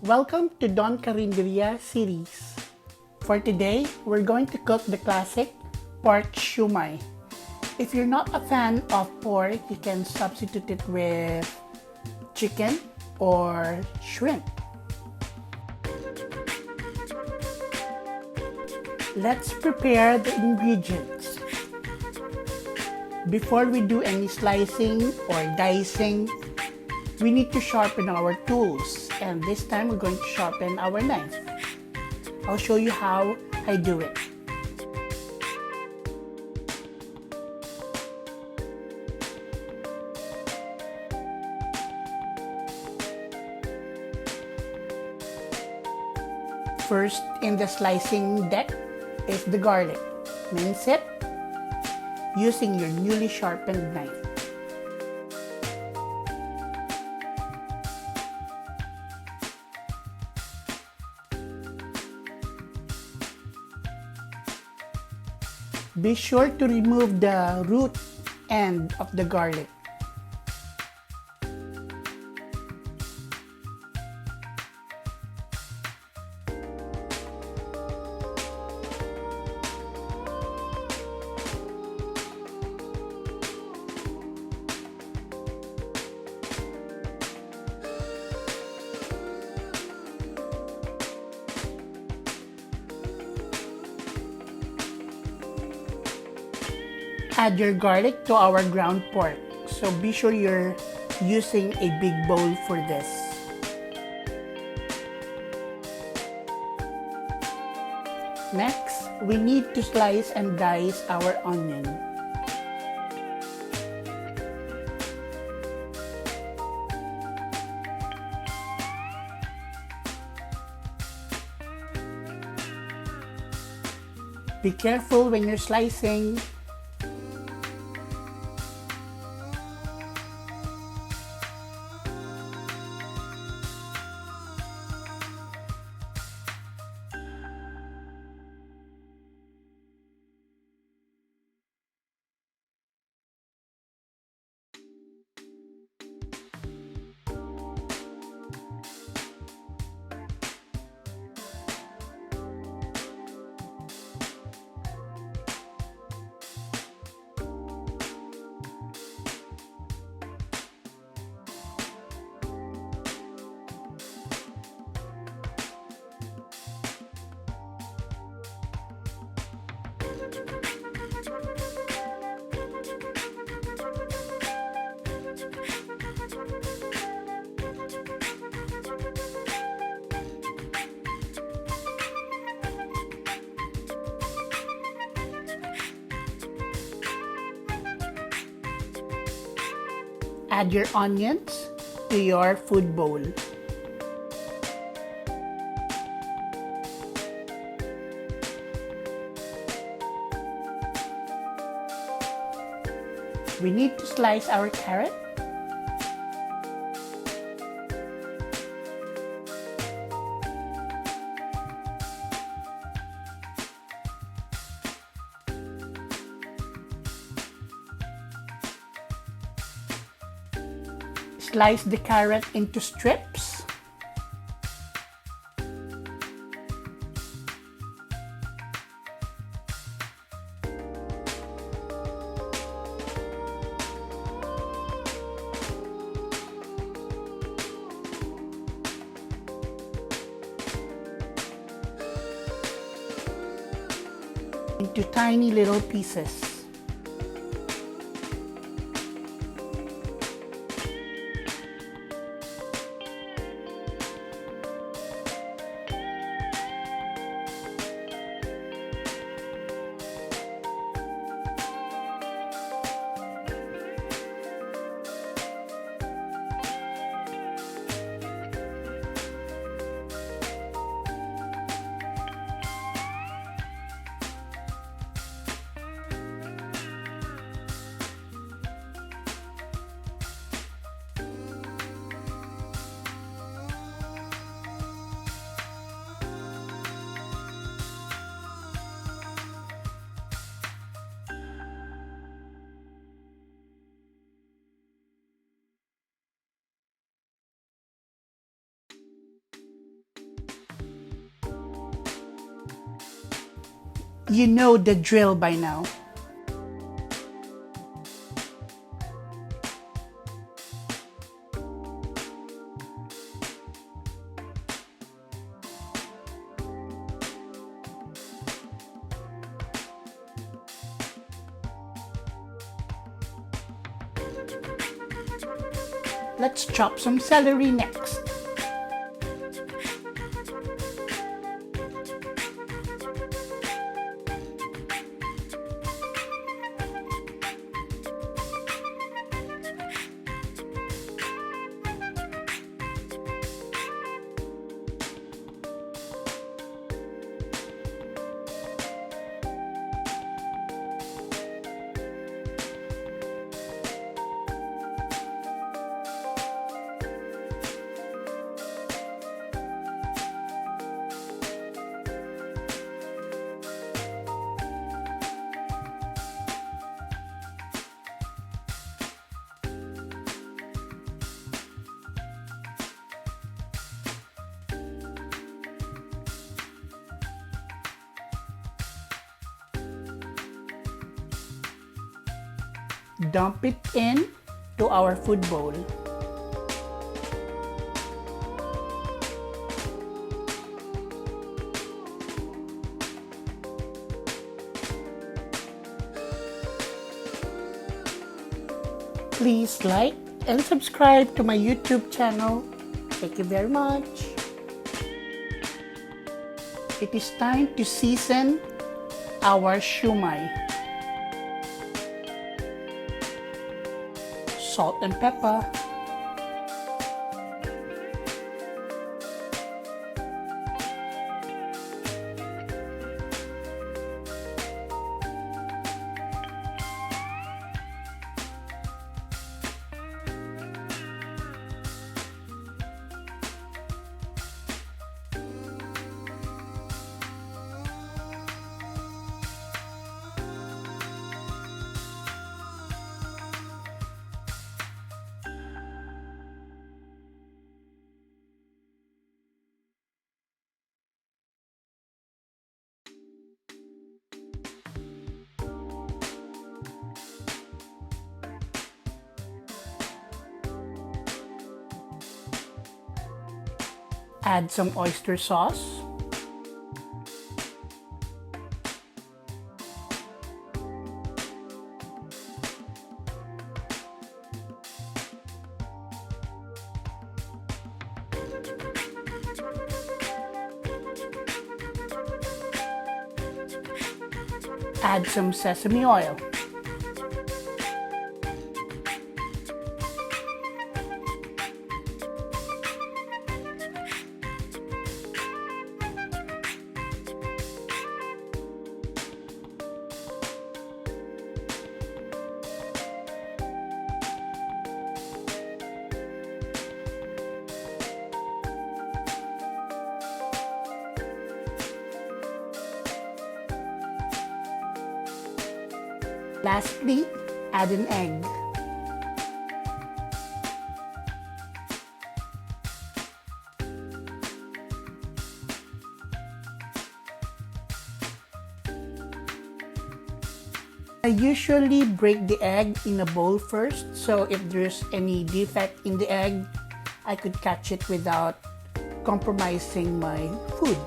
Welcome to Don Carinderia series. For today, we're going to cook the classic pork shumai. If you're not a fan of pork, you can substitute it with chicken or shrimp. Let's prepare the ingredients. Before we do any slicing or dicing, we need to sharpen our tools, and this time we're going to sharpen our knife. I'll show you how I do it. First in the slicing deck is the garlic. Mince it using your newly sharpened knife. Be sure to remove the root end of the garlic. Add your garlic to our ground pork. So be sure you're using a big bowl for this. Next, we need to slice and dice our onion. Be careful when you're slicing. Add your onions to your food bowl. We need to slice our carrot. Slice the carrot into strips. Into tiny little pieces. You know the drill by now. Let's chop some celery next. Dump it in to our food bowl. Please like and subscribe to my YouTube channel. Thank you very much. It is time to season our shumai. Salt and pepper. Add some oyster sauce. Add some sesame oil. Lastly, add an egg. I usually break the egg in a bowl first, so if there's any defect in the egg, I could catch it without compromising my food.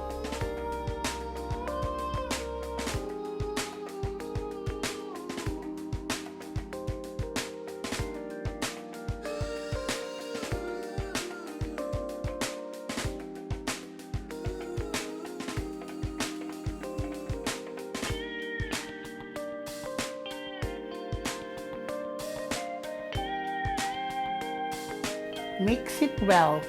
Mix it well.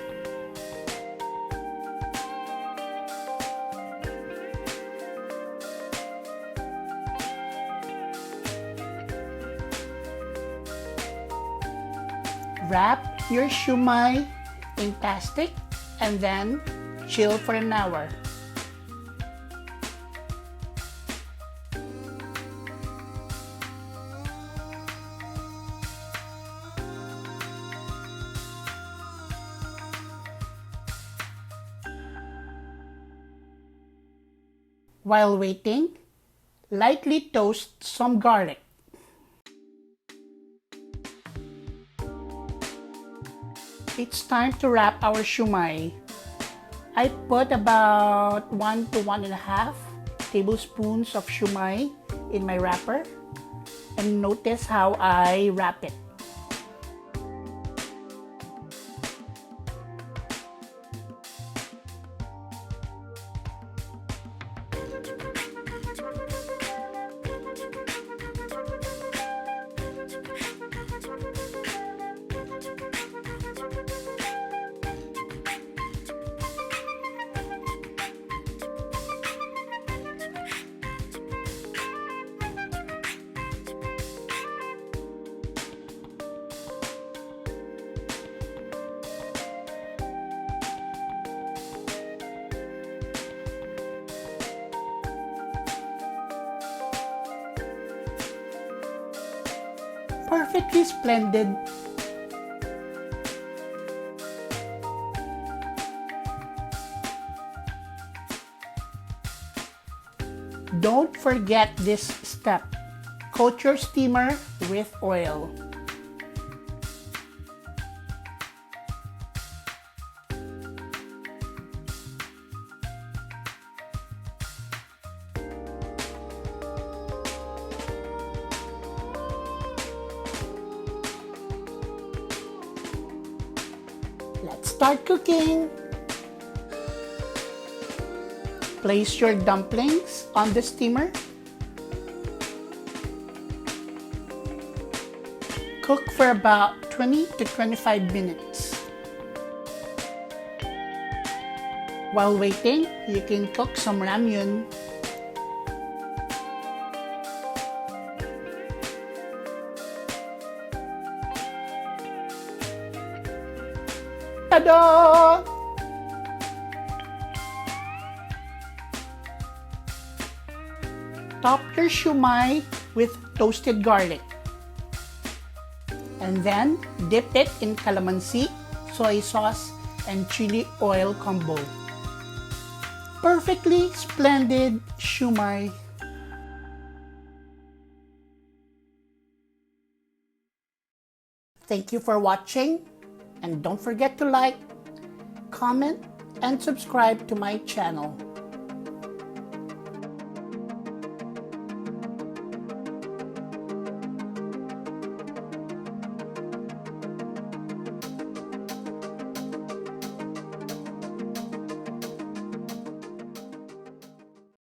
Wrap your shumai in plastic and then chill for an hour. While waiting, Lightly toast some garlic. It's time to wrap our shumai. I put about 1 to 1.5 tablespoons of shumai in my wrapper, and notice how I wrap it. Perfectly splendid. Don't forget this step. Coat your steamer with oil. Let's start cooking. Place your dumplings on the steamer. Cook for about 20 to 25 minutes. While waiting, you can cook some ramyun. Ta-da! Top your shumai with toasted garlic. And then dip it in calamansi, soy sauce, and chili oil combo. Perfectly splendid shumai. Thank you for watching, and don't forget to like, comment, and subscribe to my channel.